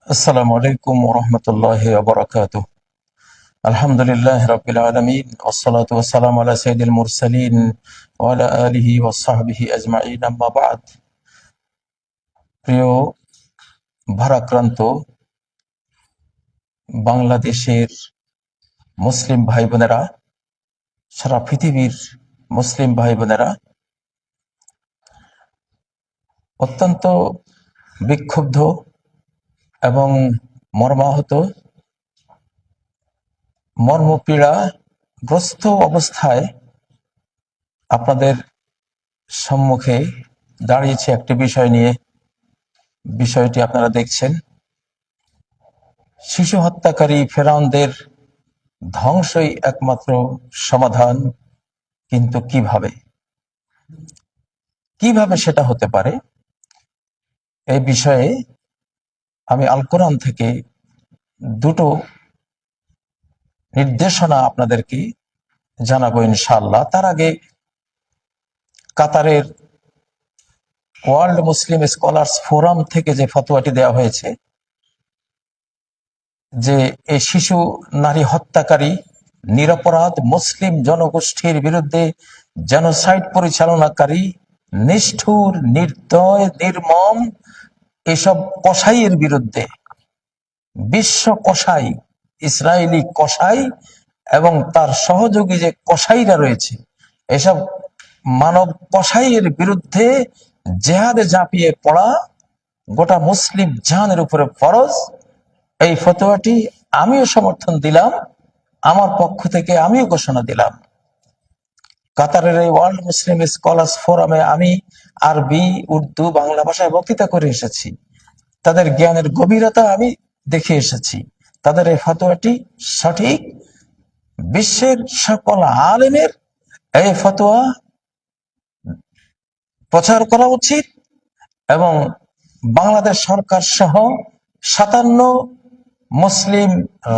আসসালামু আলাইকুম ওরহমতুল্লাহি ওয়াবারাকাতুহ। আলহামদুলিল্লাহি রাব্বিল আলামিন ওয়াসসালাতু ওয়াসসালামু আলা সাইয়্যিদিল মুরসালিন ওয়া আলা আলিহি ওয়া সাহবিহি আজমাইন, আম্মা বা'দ। প্রিয় ভারাক্রান্ত বাংলাদেশের মুসলিম ভাই বোনেরা, সারা পৃথিবীর মুসলিম ভাই বোনেরা, অত্যন্ত বিক্ষুব্ধ এবং মর্মাহত, মর্মপীড়াগ্রস্ত অবস্থায় আপনাদের সম্মুখে দাঁড়িয়েছে একটি বিষয় নিয়ে। বিষয়টি আপনারা দেখছেন, শিশু হত্যাকারী ফেরাউনদের ধ্বংসই একমাত্র সমাধান। কিন্তু কিভাবে সেটা হতে পারে, এই বিষয়ে আমি আল কোরআন থেকে দুটো নির্দেশনা আপনাদেরকে জানাবো ইনশাআল্লাহ। তার আগে কাতারের ওয়ার্ল্ড মুসলিম স্কলার্স ফোরাম থেকে যে ফতোয়াটি দেওয়া হয়েছে যে এই শিশু নারী হত্যাকারী নিরপরাধ মুসলিম জনগোষ্ঠীর বিরুদ্ধে জেনোসাইড পরিচালনাকারী নিষ্ঠুর, নির্দয়, নির্মম এসব কসাইয়ের বিরুদ্ধে, বিশ্ব কসাই, ইসরায়েলি কসাই এবং তার সহযোগী যে কসাইরা রয়েছে, এসব মানব কসাইয়ের বিরুদ্ধে জেহাদে ঝাঁপিয়ে পড়া গোটা মুসলিম জাহানের উপরে ফরজ। এই ফতোয়াটি আমিও সমর্থন দিলাম, আমার পক্ষ থেকে আমিও ঘোষণা দিলাম। কাতারের এই ওয়ার্ল্ড মুসলিম স্কলার্স ফোরামে আমি আরবি, উর্দু, বাংলা ভাষায় বক্তৃতা করে এসেছি। তাদের জ্ঞানের গভীরতা আমি দেখে এসেছি। তাদের এই ফতোয়াটি সঠিক। বিশ্বের সকল আলেমের এই ফতোয়া প্রচার করা উচিত এবং বাংলাদেশ সরকার সহ 57 মুসলিম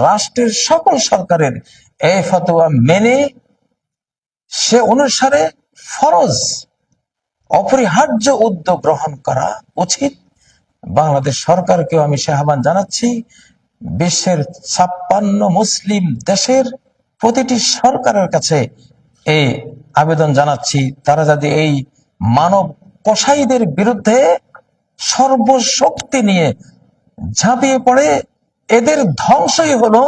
রাষ্ট্রের সকল সরকারের এই ফতোয়া মেনে সে অনুসারে ফরজ, অপরিহার্য উদ্যোগ গ্রহণ করা উচিত। বাংলাদেশ সরকারকেও আমি সে আহ্বান জানাচ্ছি, বিশ্বের 56 মুসলিম দেশের প্রতিটি সরকারের কাছে এই আবেদন জানাচ্ছি, তারা যদি এই মানব কসাইদের বিরুদ্ধে সর্বশক্তি নিয়ে ঝাঁপিয়ে পড়ে। এদের ধ্বংসই হলো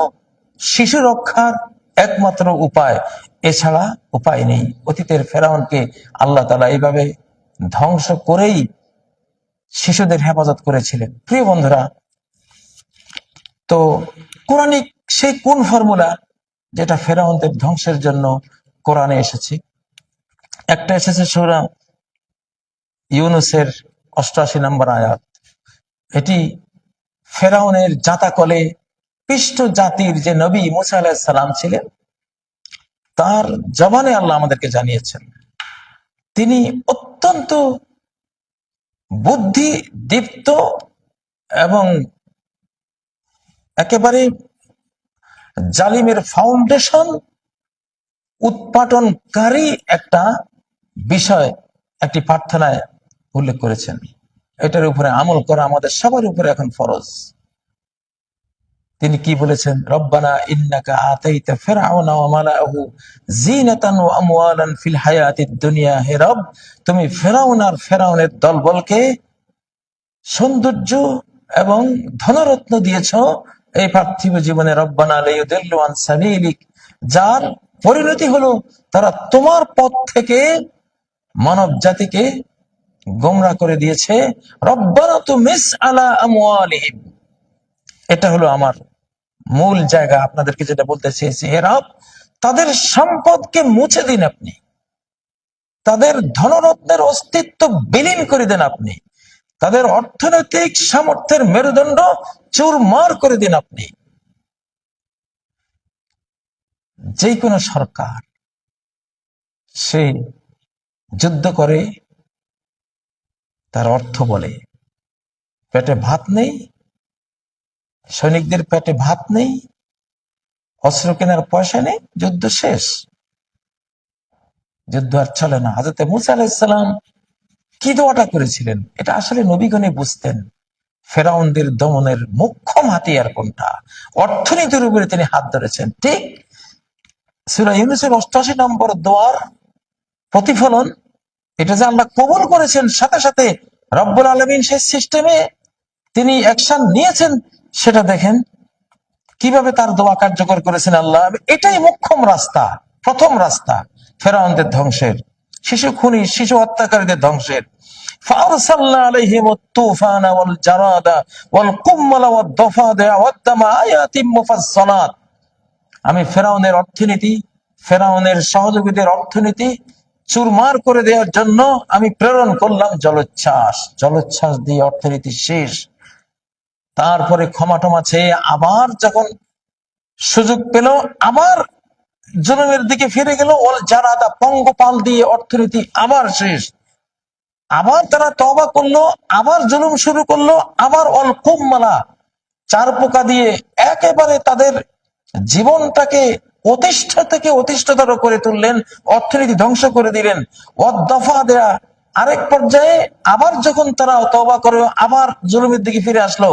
শিশু রক্ষার একমাত্র উপায়, এছাড়া উপায় নেই। অতীতের ফেরাউনকে আল্লাহ তাআলা এইভাবে ধ্বংস করেই শিশুদের হেফাজত করেছিলেন। প্রিয় বন্ধুরা, তো কোরআনিক সেই কোন ফর্মুলা যেটা ফেরাউনদের ধ্বংসের জন্য কোরআনে এসেছে? একটা এসেছে সূরা ইউনূসের 88 নম্বর আয়াত। এটি ফেরাউনের জাতাকলে পিষ্ট জাতির যে নবী মুসা আলাইহিস সালাম ছিলেন, তার জবানে আল্লাহ আমাদেরকে জানিয়েছেন। তিনি অত্যন্ত বুদ্ধি দীপ্ত এবং একেবারে জালিমের ফাউন্ডেশন উৎপাটনকারী একটা বিষয় একটি প্রার্থনায় উল্লেখ করেছেন। এটার উপরে আমল করা আমাদের সবার উপরে এখন ফরজ। তিনি কি বলেছেন? রব্বানা ইন্নাকা আতাইতা ফিরআউনা ওয়া মালাআহু যিনাতান ওয়া আমওয়ালান ফিল হায়াতিদ দুনিয়া। হে রব, তুমি ফেরাউন আর ফেরাউনের দলবলকে সৌন্দর্য এবং ধনরত্ন দিয়েছো এই পার্থিব জীবনে। রব্বানা লিয়ুদিল্লু আন সাবিলিক, যার পরিণতি হলো তারা তোমার পথ থেকে মানব জাতিকে গোমরা করে দিয়েছে। রব্বানা তুমিস আলা আমওয়ালিহিম, এটা হলো আমার মূল জায়গা। আপনাদেরকে যেটা বলতে চেয়েছি, হে রব, তাদের সম্পদকে মুছে দিন আপনি, তাদের ধনরত্নের অস্তিত্ব বিলীন করে দেন আপনি, তাদের অর্থনৈতিক সামর্থ্যের মেরুদণ্ড চুরমার করে দিন আপনি। যে কোনো সরকার সে যুদ্ধ করে তার অর্থ বলে, পেটে ভাত নেই, সৈনিকদের পেটে ভাত নেই, অস্ত্র কেনার পয়সা নেই, যুদ্ধ শেষ, যুদ্ধ আর চলে না। হযরত মুসা আলাইহিস সালাম কি দোয়াটা করেছিলেন, এটা আসলে নবীগণই বুঝতেন। ফেরাউনদের দমনের মুখ্য হাতিয়ার কোনটা? অর্থনীতির উপরে তিনি হাত ধরেছেন। ঠিক সূরা ইউনূসের ৮৮ নম্বর দোয়ার প্রতিফলন, এটা যে আল্লাহ কবুল করেছেন, সাথে সাথে রব্বুল আলামিন সেই সিস্টেমে তিনি অ্যাকশন নিয়েছেন, সেটা দেখেন কিভাবে তার দোয়া কার্যকর করেছেন আল্লাহ। এটাই মুখ্যম রাস্তা, প্রথম রাস্তা ফেরাউনদের ধ্বংসের, শিশু খুনি, শিশু হত্যাকারীদের ধ্বংসের। فأرسلنا عليهم الطوفان والجراد والقمل والضفادع والدم آيات مفصلات। আমি ফেরাউনের অর্থনীতি, ফেরাউনের সহযোগীদের অর্থনীতি চুরমার করে দেওয়ার জন্য আমি প্রেরণ করলাম জলোচ্ছ্বাস। জলোচ্ছ্বাস দিয়ে অর্থনীতি শেষ। তারপরে ক্ষমা টমা চেয়ে আবার যখন সুযোগ পেল, আবার জুলুমের দিকে ফিরে গেল। ওল জারাদা, পঙ্গপাল দিয়ে অর্থনীতি আবার শেষ। আবার তারা তওবা করলো, আবার জুলুম শুরু করলো। আবার অল কুম্মালা, চার পোকা দিয়ে একেবারে তাদের জীবনটাকে অতিষ্ঠ থেকে অতিষ্ঠতর করে তুললেন, অর্থনীতি ধ্বংস করে দিলেন। অদফা দেয়া, আরেক পর্যায়ে আবার যখন তারা তওবা করে আবার জুলুমের দিকে ফিরে আসলো,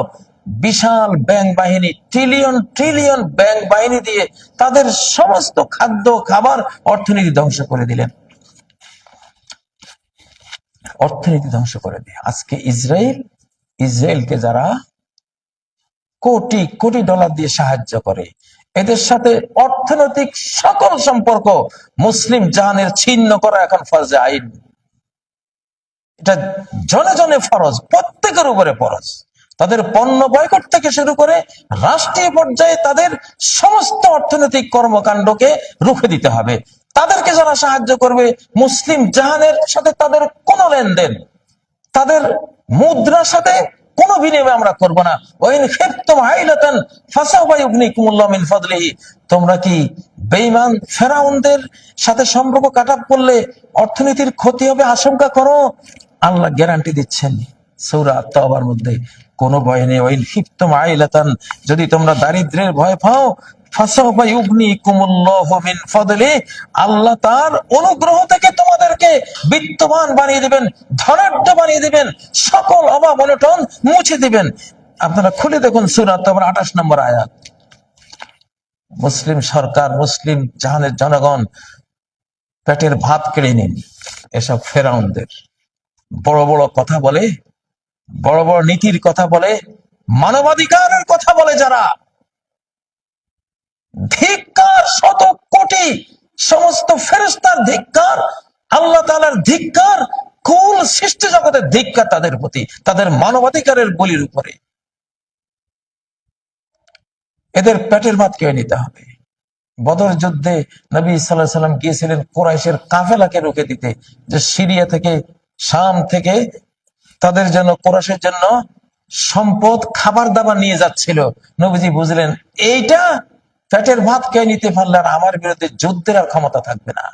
বিশাল ব্যাংক বাহিনী, ট্রিলিয়ন ট্রিলিয়ন ব্যাংক বাহিনী দিয়ে তাদের সমস্ত খাদ্য খাবার অর্থনীতি ধ্বংস করে দিলেন। অর্থনীতি ধ্বংস করে দিয়ে আজকে ইসরায়েলকে যারা কোটি কোটি ডলার দিয়ে সাহায্য করে, এদের সাথে অর্থনৈতিক সকল সম্পর্ক মুসলিম জাহানের ছিন্ন করা এখন ফরজে আইন। এটা জনে জনে ফরজ, প্রত্যেকের উপরে ফরজ। তাদের পণ্য বয়কট থেকে শুরু করে রাষ্ট্রীয় পর্যায়ে তাদের সমস্ত অর্থনৈতিক কর্মকাণ্ডকে রুখে দিতে হবে। তাদেরকে যারা সাহায্য করবে, মুসলিম জাহানের সাথে তাদের কোনো লেনদেন, তাদের মুদ্রার সাথে কোনো বিনিময় আমরা করবো না। তোমরা কি বেঈমান ফেরাউনদের সাথে সম্পর্ক কাটাপ করলে অর্থনীতির ক্ষতি হবে আশঙ্কা করো? আল্লাহ গ্যারান্টি দিচ্ছেন সূরা তাওবার মধ্যে, কোনো ভয় নেই। ওয়াইন খিফতুম আইলাতান, যদি তোমরা দারিদ্র্যের ভয় পাও, ফাসাউফা ইউগনিকুমুল্লাহু মিন ফাদলি, আল্লাহ তার অনুগ্রহ থেকে তোমাদেরকে বিত্তবান বানিয়ে দিবেন, ধনাঢ্য বানিয়ে দিবেন, সকল অভাব অনটন মুছে দিবেন। আপনারা খুলে দেখুন সূরা তাওবার ২৮ নম্বর আয়াত। মুসলিম সরকার, মুসলিম জাহানের জনগণ পেটের ভাত কেড়ে নিন এসব ফেরাউনদের। বড় বড় কথা বলে, বড় বড় নীতির কথা বলে, মানবাধিকারের কথা বলে যারা, ধিক্কার, শত কোটি সমস্ত ফেরেশতার ধিক্কার, আল্লাহ তাআলার ধিক্কার, কুল সৃষ্টি জগতের ধিক্কার তাদের প্রতি, তাদের মানবাধিকারের বলির উপরে। এদের পেটের ভাত কেড়ে নিতে হবে। বদর যুদ্ধে নবী সাল্লাল্লাহু আলাইহি ওয়াসাল্লাম গিয়েছিলেন কুরাইশের কাফেলাকে রুখে দিতে, যে সিরিয়া থেকে, শাম থেকে তাদের জন্য, কুরাইশের জন্য সম্পদ, খাবার দাবার নিয়ে যাচ্ছিল। নবীজি বুঝলেন এইটা পেটের ভাত কেড়ে নিতে পারলে আর আমার বিরুদ্ধে যুদ্ধের আর ক্ষমতা থাকবে না।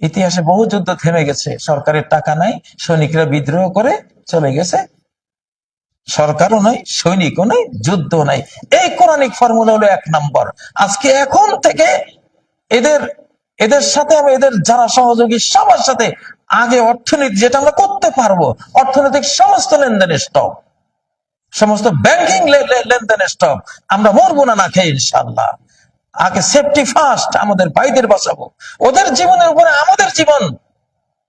ইতিহাসে বহু যুদ্ধ থেমে গেছে, সরকারের টাকা নাই, সৈনিকরা বিদ্রোহ করে চলে গেছে, সরকারও নাই, সৈনিকও নাই, যুদ্ধ নাই। এই কোরআনিক ফর্মুলা হলো ১ নম্বর। আজকে এখন থেকে এদের সাথে, এদের যারা সহযোগী সবার সাথে আগে অর্থনীতি যেটা আমরা করতে পারবো, অর্থনৈতিক সমস্ত লেনদেনের স্টপ, সমস্ত ব্যাংকিং লেনদেনের স্টপ, আমরা মরবো না না খেয়ে ইনশাআল্লাহ। আগে সেফটি ফার্স্ট, আমাদের ভাইদের বাঁচাবো। ওদের জীবনের উপরে আমাদের জীবন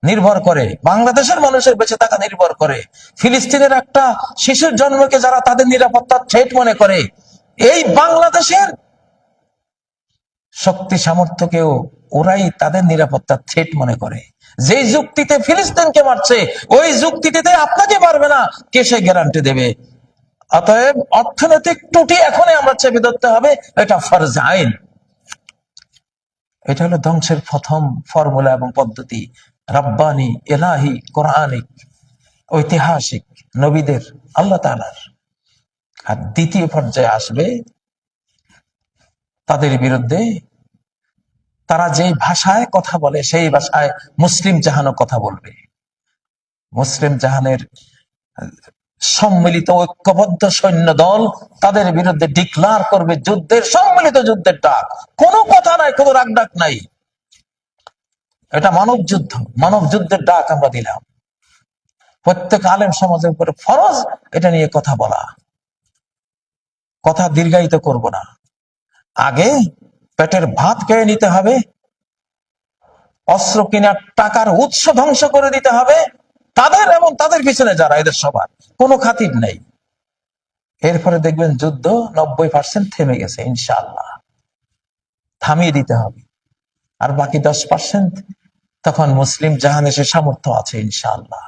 নির্ভর করে, বাংলাদেশের মানুষের বেঁচে থাকা নির্ভর করে। ফিলিস্তিনের একটা শিশুর জন্মকে যারা তাদের নিরাপত্তার থ্রেট মনে করে, এই বাংলাদেশের শক্তি সামর্থ্যকেও ওরাই তাদের নিরাপত্তার থ্রেট মনে করে। যেই যুক্তিতে ফিলিস্তিনকে মারছে, ওই যুক্তিতে আপনাকে মারবে না, কে সে গ্যারান্টি দেবে? অতএব অর্থনৈতিক ত্রুটি এখনই আমরা চেপে ধরতে হবে, এটা ফরজ আইন। এটা হলো ধ্বংসের প্রথম ফর্মুলা এবং পদ্ধতি, রাব্বানি, ইলাহি, কোরআনিক, ঐতিহাসিক, নবীদের, আল্লাহ তাআলার। আর দ্বিতীয় পর্যায়ে আসবে তাদের বিরুদ্ধে, তারা যেই ভাষায় কথা বলে সেই ভাষায় মুসলিম জাহানও কথা বলবে। মুসলিম জাহানের সম্মিলিত ঐক্যবদ্ধ সৈন্য দল তাদের বিরুদ্ধে ডিক্লার করবে যুদ্ধের, সম্মিলিত যুদ্ধের ডাক। কোনো কথা নাই, কোনো রাগ ডাক নাই, এটা মানব যুদ্ধ, মানব যুদ্ধের ডাক আমরা দিলাম। প্রত্যেক আলেম সমাজের উপরে ফরজ এটা নিয়ে কথা বলা। কথা দীর্ঘায়িত করব না। আগে পেটের ভাত খেয়ে নিতে হবে, অস্ত্র কেনার টাকার উৎস ধ্বংস করে দিতে হবে তাদের এবং তাদের পিছনে যারা, এদের সবার কোনো খাতির নেই। এরপরে দেখবেন যুদ্ধ 90% থেমে গেছে ইনশাআল্লাহ, থামিয়ে দিতে হবে। আর বাকি 10% তখন মুসলিম জাহান এসে সামর্থ্য আছে ইনশাআল্লাহ।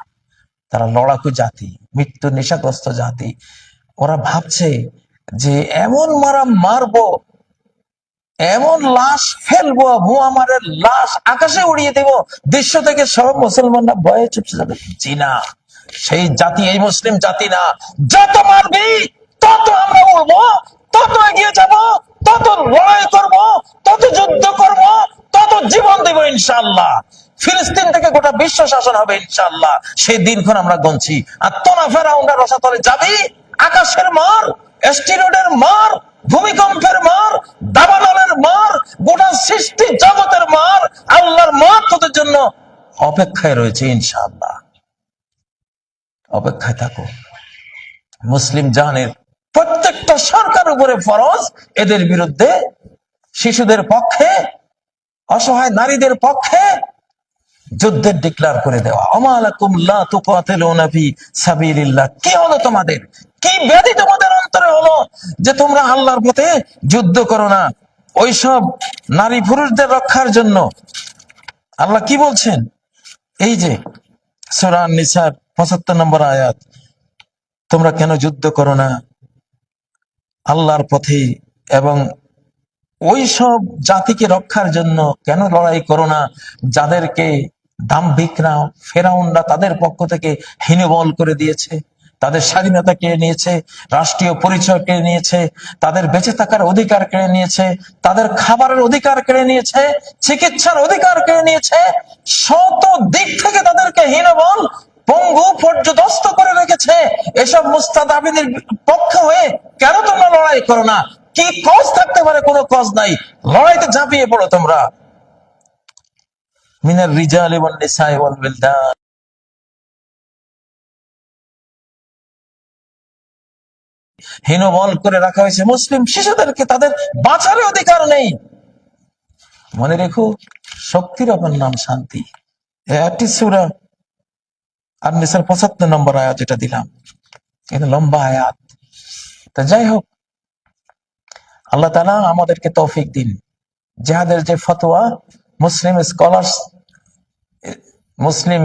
তারা লড়াকু জাতি, মৃত্যু নেশাগ্রস্ত জাতি। ওরা ভাবছে যে এমন মারবো, এমন লাশ ফেলবো, মুআম্মারের লাশ আকাশে উড়িয়ে দেব, দৃশ্য থেকে সব মুসলমানরা ভয়ে চুপসে যাবে। জি না, সেই জাতি এই মুসলিম জাতি না। যত মারবি তত আমরা উড়বো, তত এগিয়ে যাব, তত লড়াই করব, তত যুদ্ধ করব, তত জীবন দেব ইনশাআল্লাহ। ফিলিস্তিন থেকে গোটা বিশ্ব শাসন হবে ইনশাআল্লাহ। সেই দিনক্ষণ আমরা গুনছি। আর তোরা ফেরাউনরা রসাতলে যাবি, আকাশের মার, স্টিরয়েডের মার, ভূমিকম্পের মার, দাবানলের মার, গোটা সৃষ্টি জগতের মার, আল্লাহর মার তোদের জন্য অপেক্ষায় রয়েছে ইনশাআল্লাহ। অপেক্ষায় থাকো। মুসলিম জাহানের প্রত্যেকটা সরকার উপরে ফরজ এদের বিরুদ্ধে, শিশুদের পক্ষে, অসহায় নারীদের পক্ষে যুদ্ধের ডিক্লার করে দেওয়া। আমালাকুম লা তুকাতিলুনা ফি সাবিলিল্লাহ। কি হলো তোমাদের, কি ব্যাধি তোমাদের অন্তরে হলো যে তোমরা আল্লাহর পথে যুদ্ধ করো না? ওইসব নারী পুরুষদের রক্ষার জন্য আল্লাহ কি বলছেন? এই যে সূরা আন-নিসার 75 নম্বর আয়াত, তোমরা কেন যুদ্ধ করো না আল্লাহর পথে, এবং ওই সব জাতিকে রক্ষার জন্য কেন লড়াই করো না যাদেরকে দাম্ভিকরা, ফেরাউনরা তাদের পক্ষ থেকে হীনবল করে দিয়েছে, তাদের স্বাধীনতা কেড়ে নিয়েছে, রাষ্ট্রীয় পরিচয় কেড়ে নিয়েছে, তাদের বেঁচে থাকার অধিকার কেড়ে নিয়েছে, তাদের খাবারের অধিকার কেড়ে নিয়েছে, চিকিৎসার অধিকার কেড়ে নিয়েছে, শত দিক থেকে তাদেরকে হীনবল, পঙ্গু, পর্যদস্ত করে রেখেছে। এসব মুস্তাদাবিদের পক্ষে হয়ে কেন তোমরা লড়াই করো না? কি কজ থাকতে পারে? কোনো কজ নাই, লড়াইতে ঝাঁপিয়ে পড়ো তোমরা। মিনার রিজালি ওয়ান নিসাই ওয়াল বিলদান, হীনবল করে রাখা হয়েছে মুসলিম শিশুদেরকে, তাদের বাঁচার অধিকার নেই। মনে রেখো, শক্তির অপর নাম শান্তি। একটি সূরা আন-নিসার 75 নম্বর আয়াত যেটা দিলাম, এটা লম্বা আয়াত। তো যাই হোক, আল্লাহ তাআলা আমাদেরকে তৌফিক দিন। জিহাদের যে ফতোয়া মুসলিম স্কলার্স, মুসলিম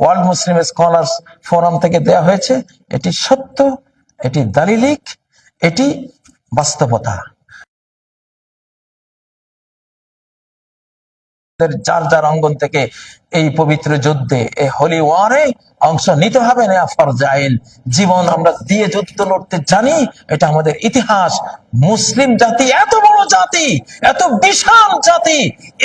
ওয়ার্ল্ড মুসলিম স্কলার্স ফোরাম থেকে দেয়া হয়েছে, এটি সত্য, এটি দালিলিক, এটি বাস্তবতা। যার যার অঙ্গন থেকে এই পবিত্র যুদ্ধে, এই হোলি ওয়ারে অংশ নিতে হবে না ফরজ আইন। জীবন আমরা দিয়ে যুদ্ধ লড়তে জানি, এটা আমাদের ইতিহাস। মুসলিম জাতি এত বড় জাতি, এত বিশাল জাতি,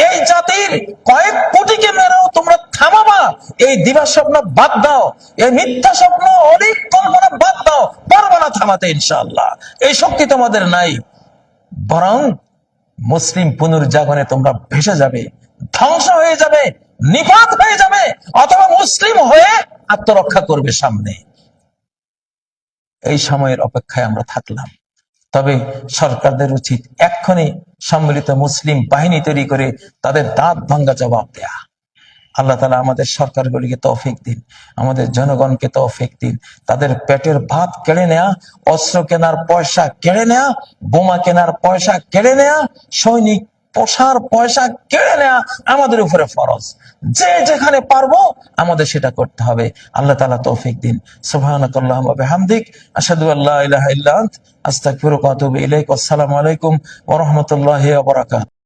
এই জাতির কয়েক কোটিকে মেরেও তোমরা থামাবা, এই দিবা স্বপ্ন বাদ দাও, এই মিথ্যা স্বপ্ন, অনেক কল্পনা বাদ দাও, পারবা না থামাতে ইনশাআল্লাহ। এই শক্তি তোমাদের নাই, বরং মুসলিম পুনর্জাগরণে তোমরা ভেসে যাবে, ধ্বংস হয়ে যাবে, নিপাত হয়ে যাবে, অথবা মুসলিম হয়ে আত্মরক্ষা করবে সামনে। এই সময়ের অপেক্ষায় আমরা থাকলাম। তবে সরকারদের উচিত এক্ষুনি সম্মিলিত মুসলিম বাহিনী তৈরি করে তাদের দাঁত ভাঙ্গা জবাব দেয়া। আল্লাহ তাআলা আমাদের সরকারগুলিকে তৌফিক দিন, আমাদের জনগণকে তৌফিক দিন। তাদের পেটের ভাত কেড়ে নেয়া, অস্ত্র কেনার পয়সা কেড়ে নেয়া, বোমা কেনার পয়সা কেড়ে নেয়া, সৈনিক পোষার পয়সা কেড়ে নেয়া আমাদের উপরে ফরজ। যে যেখানে পারবো আমাদের সেটা করতে হবে। আল্লাহ তাআলা তৌফিক দিন। সুবহানাকাল্লাহুম্মা ওয়া বিহামদিক, আশহাদু আল্লা ইলাহা ইল্লা আনতা, আস্তাগফিরুকা ওয়া আতুবু ইলাইক। আসসালামু আলাইকুম ওয়া রাহমাতুল্লাহি ওয়া বারাকাতুহু।